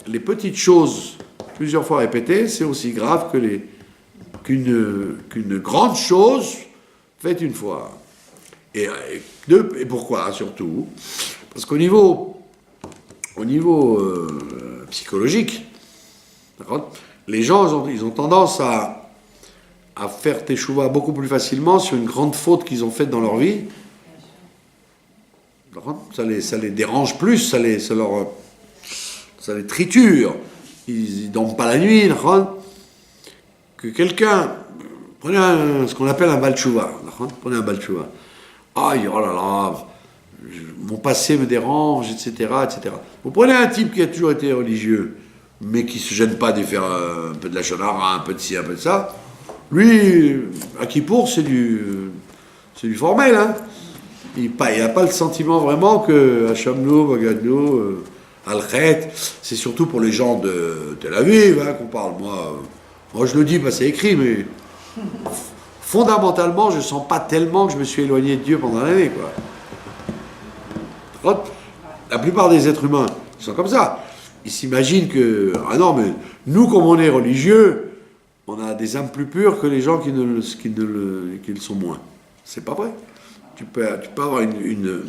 S1: les petites choses, plusieurs fois répétées, c'est aussi grave qu'une grande chose faite une fois. Et pourquoi, surtout? Parce qu'au niveau psychologique, les gens, ils ont tendance à faire teshuva beaucoup plus facilement sur une grande faute qu'ils ont faite dans leur vie. Ça les dérange plus, ça les triture. Ils ne dorment pas la nuit. Que quelqu'un, prenez ce qu'on appelle un bal teshuva. Prenez un bal teshuva. Aïe, oh là là, mon passé me dérange, etc., etc. Vous prenez un type qui a toujours été religieux, mais qui ne se gêne pas de faire un peu de la shonara, un peu de ci, un peu de ça. Lui, à Kippour, c'est du formel. Hein. Il n'a pas le sentiment vraiment que Hachamnou, Bagadnou, Al-Khet, c'est surtout pour les gens de Tel Aviv qu'on parle. Moi, je le dis, c'est écrit, mais fondamentalement, je ne sens pas tellement que je me suis éloigné de Dieu pendant l'année. La plupart des êtres humains sont comme ça. Ils s'imaginent que, ah non, mais nous, comme on est religieux, on a des âmes plus pures que les gens qui le sont moins. C'est pas vrai. Tu peux avoir une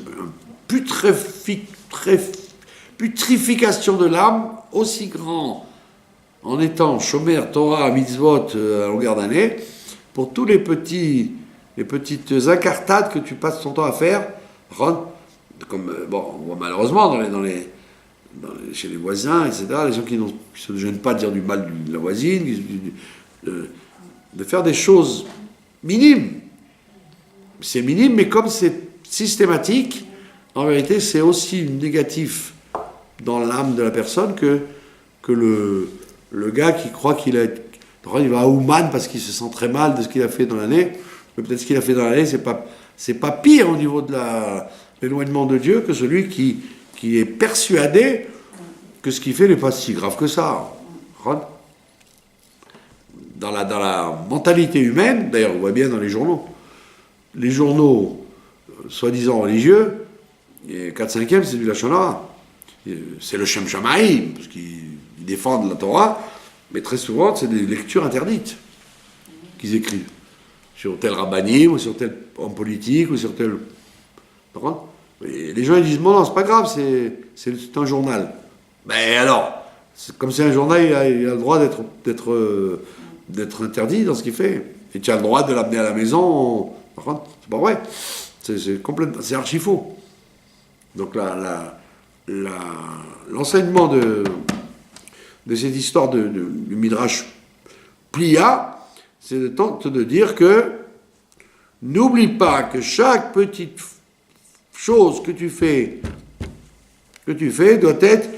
S1: putrification de l'âme aussi grand en étant shomer, Torah, mitzvot à longueur d'année, pour tous les petites incartades que tu passes ton temps à faire, comme, on voit malheureusement chez les voisins, etc., les gens qui ne se gênent pas de dire du mal de la voisine, de faire des choses minimes. C'est minime, mais comme c'est systématique, en vérité, c'est aussi négatif dans l'âme de la personne que le gars qui croit il va à Ouman parce qu'il se sent très mal de ce qu'il a fait dans l'année. Mais peut-être ce qu'il a fait dans l'année, c'est pas pire au niveau de l'éloignement de Dieu que celui qui est persuadé que ce qu'il fait n'est pas si grave que ça. Dans la mentalité humaine, d'ailleurs on voit bien dans les journaux, soi-disant religieux, 4/5 c'est du Lachonara. C'est le Shem Shamaïm, parce qu'ils défendent la Torah, mais très souvent c'est des lectures interdites qu'ils écrivent. Sur tel rabbanim, ou sur tel homme politique, ou sur tel... Et les gens ils disent, non, c'est pas grave, c'est un journal. Mais alors, comme c'est un journal, il a le droit d'être interdit dans ce qu'il fait. et tu as le droit de l'amener à la maison. Par contre, c'est pas vrai. C'est complètement, c'est archi faux. Donc l'enseignement de cette histoire du Midrash Plia, c'est de dire que n'oublie pas que chaque petite chose que tu fais doit être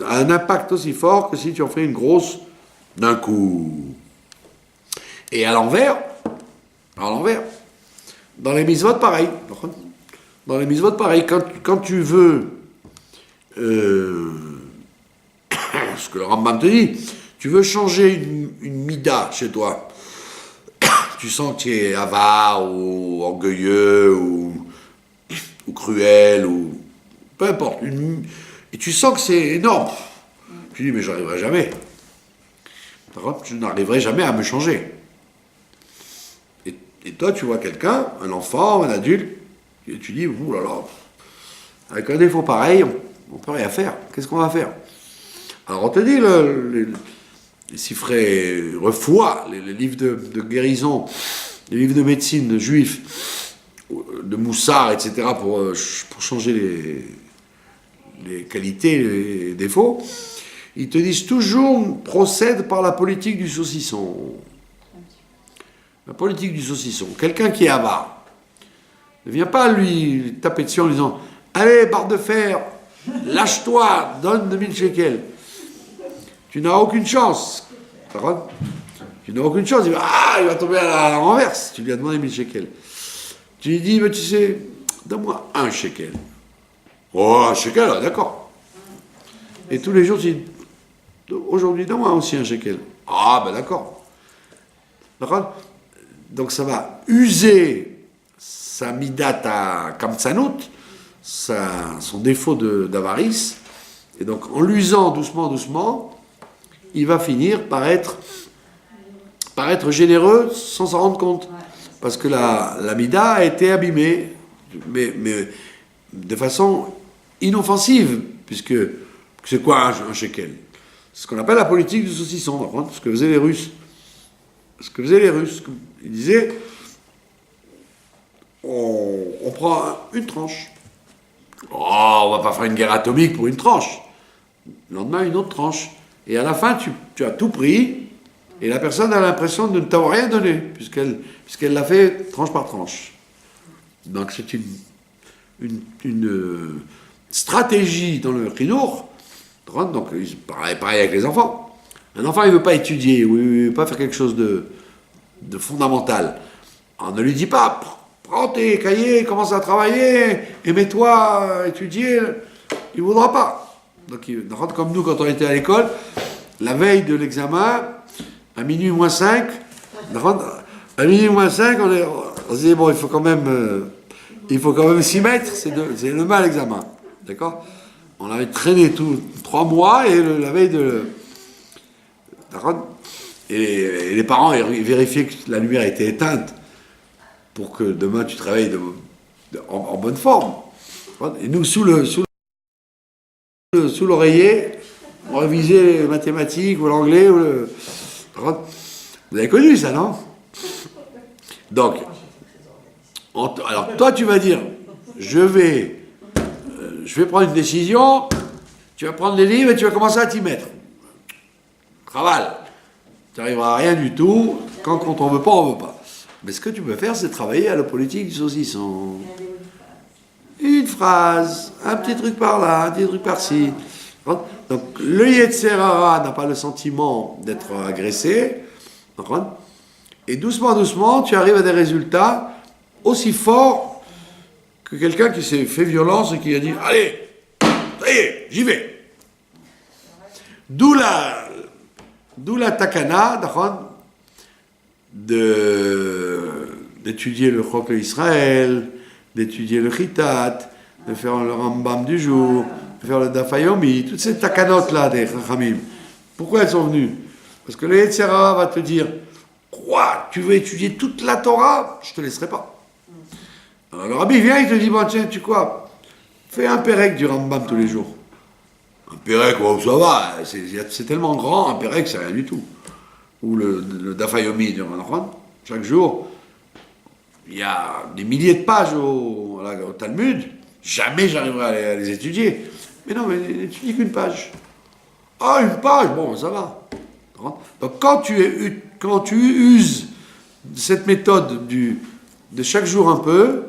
S1: un impact aussi fort que si tu en fais une grosse d'un coup. Et à l'envers, dans les mitzvot, pareil. Dans les mitzvot, pareil. Quand tu veux, ce que le Rambam te dit, tu veux changer une mida chez toi, tu sens que tu es avare ou orgueilleux ou cruel ou peu importe, et tu sens que c'est énorme. Tu dis, mais je n'arriverai jamais. Par contre, je n'arriverai jamais à me changer. Et toi, tu vois quelqu'un, un enfant, un adulte, et tu dis, ouh là là, avec un défaut pareil, on ne peut rien faire. Qu'est-ce qu'on va faire? Alors on te dit, les siffrets refois, les livres de guérison, les livres de médecine juifs, de Moussard, etc., pour changer les qualités, les défauts, ils te disent toujours, procède par la politique du saucisson. La politique du saucisson. Quelqu'un qui est avare ne vient pas lui taper dessus en lui disant « Allez, barre de fer, lâche-toi, donne 2000 shekels. » Tu n'as aucune chance. Tu n'as aucune chance. Il va tomber à la renverse. Tu lui as demandé 1000 shekels. Tu lui dis, mais tu sais, donne-moi 1 shekel. Oh, 1 shekel, d'accord. Et tous les jours, tu dis, aujourd'hui, donne-moi aussi 1 shekel. Ah, ben d'accord. D'accord. Donc ça va user sa midata kamtsanout, son défaut d'avarice. Et donc, en l'usant doucement, il va finir par être généreux sans s'en rendre compte. Parce que la mida a été abîmée, mais de façon inoffensive, puisque c'est quoi un shekel? C'est ce qu'on appelle la politique du saucisson, ce que faisaient les Russes. Ils disaient, on prend une tranche. Oh, on va pas faire une guerre atomique pour une tranche. Le lendemain, une autre tranche. Et à la fin, tu as tout pris, et la personne a l'impression de ne t'avoir rien donné, puisqu'elle l'a fait tranche par tranche. Donc c'est une stratégie dans le chinour. Donc pareil avec les enfants. Un enfant, il ne veut pas étudier, il ne veut pas faire quelque chose de fondamental. On ne lui dit pas, prends tes cahiers, commence à travailler, et mets-toi à étudier. Il ne voudra pas. Donc, comme nous, quand on était à l'école, la veille de l'examen, à minuit moins 5, on se disait, bon, il faut quand même s'y mettre, c'est demain l'examen. D'accord? On avait traîné 3 mois, et la veille de... Et les parents vérifiaient que la lumière était éteinte pour que demain tu travailles en bonne forme. Et nous, sous l'oreiller, on révisait les mathématiques ou l'anglais. Vous avez connu ça, non? Donc, alors toi tu vas dire, je vais prendre une décision, tu vas prendre les livres et tu vas commencer à t'y mettre. Cravale. Tu n'arriveras à rien du tout, quand on ne veut pas, on ne veut pas. Mais ce que tu peux faire, c'est travailler à la politique du saucisson. Une phrase, un petit truc par là, un petit truc par-ci. Donc, le Yetzer Hara n'a pas le sentiment d'être agressé. Et doucement, tu arrives à des résultats aussi forts que quelqu'un qui s'est fait violence et qui a dit « Allez, ça y est, j'y vais ». D'où la takana d'étudier le Chok Israël, d'étudier le Chitat, de faire le Rambam du jour, de faire le Daf Yomi, toutes ces takanotes-là des Chachamim. Pourquoi elles sont venues? Parce que le Yetzer Hara va te dire, quoi, tu veux étudier toute la Torah? Je ne te laisserai pas. Alors le Rabbi vient, il te dit, bon tiens, tu quoi, fais un pérec du Rambam tous les jours. Un pérec, oh, ça va, c'est tellement grand, un pérec, c'est rien du tout. Ou le Daf Yomi du Rambam. Chaque jour, il y a des milliers de pages au Talmud. Jamais j'arriverai à les étudier. Mais non, mais n'étudie qu'une page. Ah, une page, bon, ça va. Donc quand tu uses cette méthode de chaque jour un peu,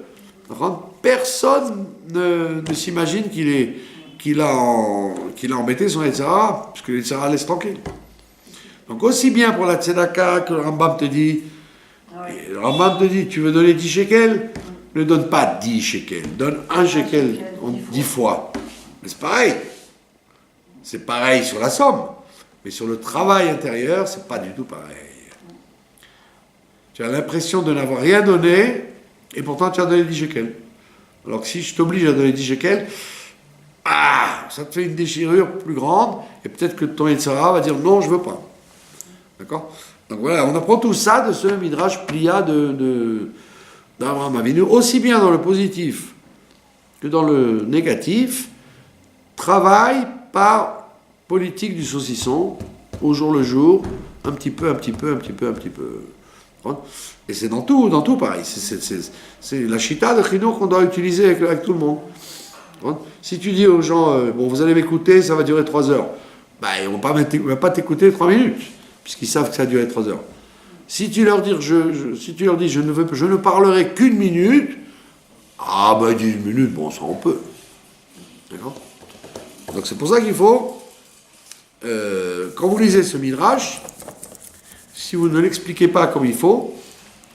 S1: personne ne s'imagine qu'il a embêté son Yetzirah, parce que le Yetzirah laisse tranquille. Donc aussi bien pour la tzedaka que le Rambam te dit, le Rambam te dit, tu veux donner 10 shekels, ne donne pas 10 shekels, donne 1 shekel 10 fois. Mais c'est pareil. C'est pareil sur la somme. Mais sur le travail intérieur, c'est pas du tout pareil. Tu as l'impression de n'avoir rien donné, et pourtant tu as donné 10 shekels. Alors que si je t'oblige à donner 10 shekels, ça te fait une déchirure plus grande, et peut-être que ton Yetzirah va dire non, je veux pas. D'accord? Donc voilà, on apprend tout ça de ce Midrash Plia d'Abraham Avinu, aussi bien dans le positif que dans le négatif. Travail par politique du saucisson, au jour le jour, un petit peu. Et c'est dans tout pareil. C'est la chita de Chinour qu'on doit utiliser avec tout le monde. Si tu dis aux gens, bon, vous allez m'écouter, ça va durer 3 heures, ils ne vont pas t'écouter 3 minutes, puisqu'ils savent que ça va durer 3 heures. Si tu leur dis, je ne parlerai qu'1 minute, 10 minutes, bon, ça on peut. D'accord? Donc c'est pour ça qu'il faut, quand vous lisez ce Midrash, si vous ne l'expliquez pas comme il faut,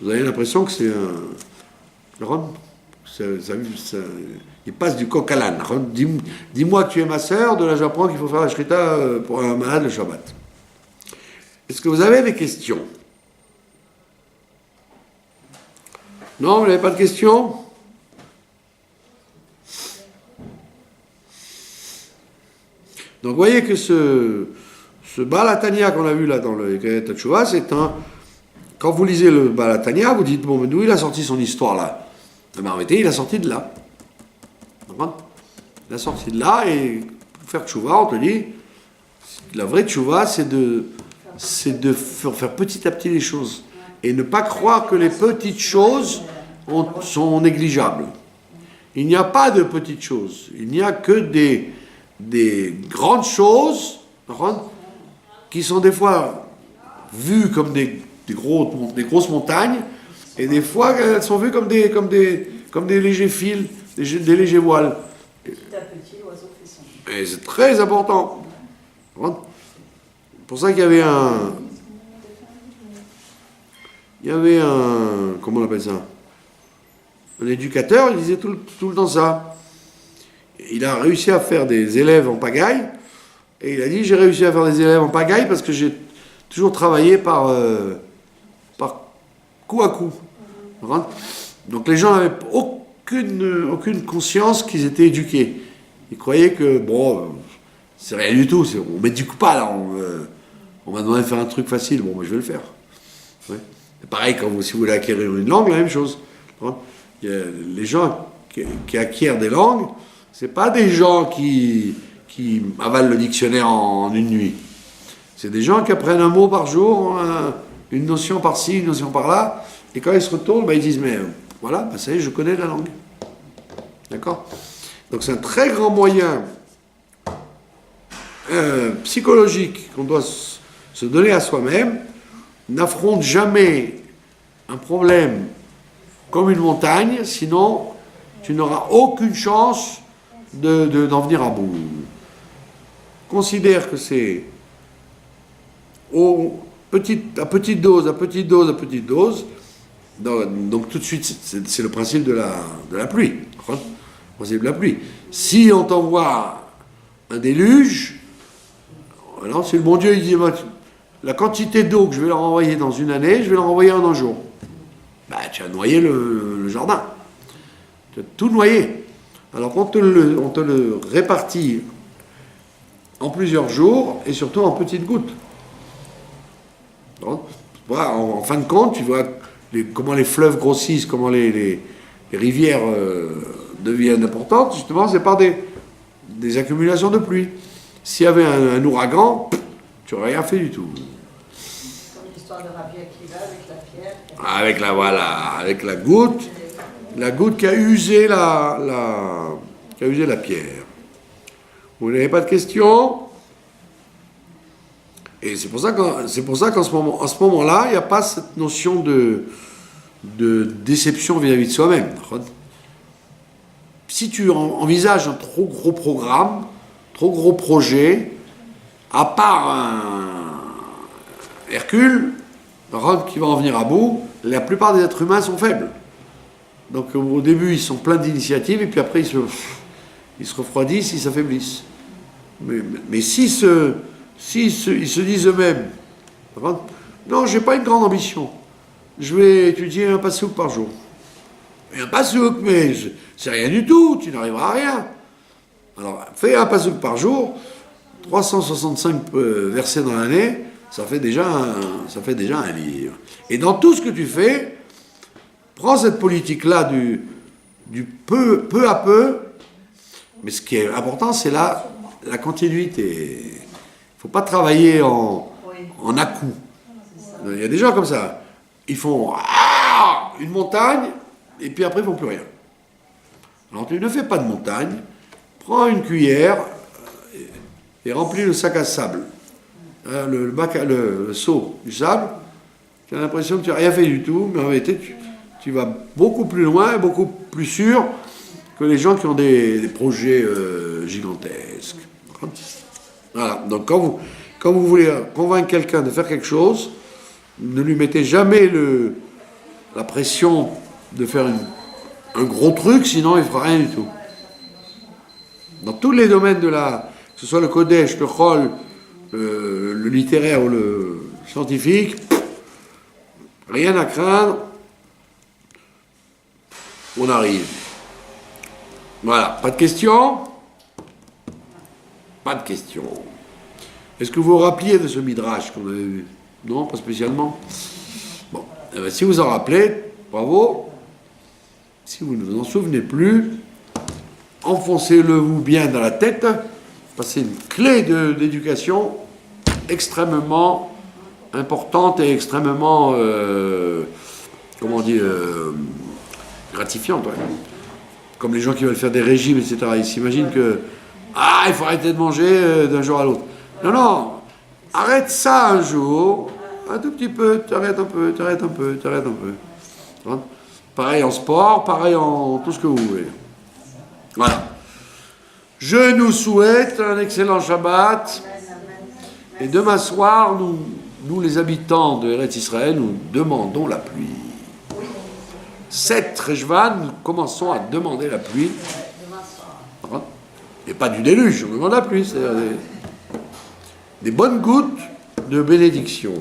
S1: vous avez l'impression que c'est un... il passe du coq à l'âne. Dis-moi que tu es ma sœur, de là j'apprends qu'il faut faire la shrita pour un malade le Shabbat. Est-ce que vous avez des questions? Non, vous n'avez pas de questions? Donc vous voyez que ce Baal HaTanya qu'on a vu là dans le Hekayat HaTshuva, c'est un... Quand vous lisez le Baal HaTanya, vous dites, bon, mais d'où il a sorti son histoire là? En réalité, il a sorti de là. Il a sorti de là, et pour faire Tchouva, on te dit, la vraie Tchouva, c'est de faire petit à petit les choses. Et ne pas croire que les petites choses sont négligeables. Il n'y a pas de petites choses. Il n'y a que des grandes choses qui sont des fois vues comme des grosses montagnes, et des fois elles sont vues comme des légers fils, des légers voiles.
S2: Petit à petit, l'oiseau fait son.
S1: Et c'est très important. C'est pour ça qu'il y avait un, comment on appelle ça, un éducateur, il disait tout le temps ça. Il a réussi à faire des élèves en pagaille, et il a dit, j'ai réussi à faire des élèves en pagaille parce que j'ai toujours travaillé par coup à coup. Donc les gens n'avaient aucune conscience qu'ils étaient éduqués. Ils croyaient que, bon, c'est rien du tout, on ne m'éduque pas là, on m'a demandé de faire un truc facile, bon, moi je vais le faire. Ouais. C'est pareil, si vous voulez acquérir une langue, la même chose. Les gens qui acquièrent des langues, c'est pas des gens qui avalent le dictionnaire en une nuit. C'est des gens qui apprennent un mot par jour, une notion par-ci, une notion par-là, et quand ils se retournent, ils disent, mais voilà, ça y est, je connais la langue. D'accord? Donc c'est un très grand moyen psychologique qu'on doit se donner à soi-même. N'affronte jamais un problème comme une montagne, sinon tu n'auras aucune chance d'en venir à bout. Considère que c'est à petite dose. Donc tout de suite, c'est le principe de la pluie. Le principe de la pluie. Si on t'envoie un déluge, alors c'est le bon Dieu, il dit, la quantité d'eau que je vais leur envoyer dans une année, je vais leur envoyer en un jour. Tu as noyé le jardin. Tu as tout noyé. Alors on te le répartit en plusieurs jours et surtout en petites gouttes. Donc, voilà, en fin de compte, tu vois comment les fleuves grossissent, comment les rivières deviennent importantes, justement, c'est par des accumulations de pluie. S'il y avait un ouragan, tu n'aurais rien fait du tout.
S2: l'histoire de Rabbi Akiva avec la pierre.
S1: Avec avec la goutte qui a usé qui a usé la pierre. Vous n'avez pas de questions? Et c'est pour ça qu'en ce moment-là, il n'y a pas cette notion de déception vis-à-vis de soi-même. Si tu envisages un trop gros programme, trop gros projet, à part un Hercule, qui va en venir à bout, la plupart des êtres humains sont faibles. Donc au début, ils sont pleins d'initiatives, et puis après, ils se refroidissent, ils s'affaiblissent. Mais s'ils se disent eux-mêmes, non, j'ai pas une grande ambition, je vais étudier un passouk par jour. Et un passouk, mais c'est rien du tout, tu n'arriveras à rien. Alors, fais un passouk par jour, 365 versets dans l'année, ça fait déjà un livre. Et dans tout ce que tu fais, prends cette politique-là du peu à peu, mais ce qui est important, c'est la continuité. Il ne faut pas travailler en à-coups. Il y a des gens comme ça. Ils font une montagne, et puis après, ils ne font plus rien. Alors, tu ne fais pas de montagne, prends une cuillère et remplis le sac à sable. Le seau du sable, tu as l'impression que tu n'as rien fait du tout, mais en réalité, tu vas beaucoup plus loin, beaucoup plus sûr que les gens qui ont des projets gigantesques. Voilà. Donc quand vous voulez convaincre quelqu'un de faire quelque chose, ne lui mettez jamais la pression de faire un gros truc, sinon il ne fera rien du tout. Dans tous les domaines que ce soit le Kodesh, le Chol, le littéraire ou le scientifique, rien à craindre, on arrive. Voilà, pas de questions? Pas de questions. Est-ce que vous vous rappeliez de ce midrash qu'on avait vu? Non, pas spécialement. Bon, eh bien, si vous en rappelez, bravo. Si vous ne vous en souvenez plus, enfoncez-le vous bien dans la tête. C'est une clé d'éducation extrêmement importante et extrêmement, gratifiante. Ouais. Comme les gens qui veulent faire des régimes, etc. Ils s'imaginent que il faut arrêter de manger d'un jour à l'autre. Non, arrête ça un jour, un tout petit peu, t'arrêtes un peu. Pareil en sport, pareil en tout ce que vous voulez. Voilà. Je nous souhaite un excellent Shabbat. Et demain soir, nous les habitants de Eretz Israël, nous demandons la pluie. 7 Rejvan, nous commençons à demander la pluie. Et pas du déluge, on demande la pluie, c'est-à-dire des bonnes gouttes de bénédiction.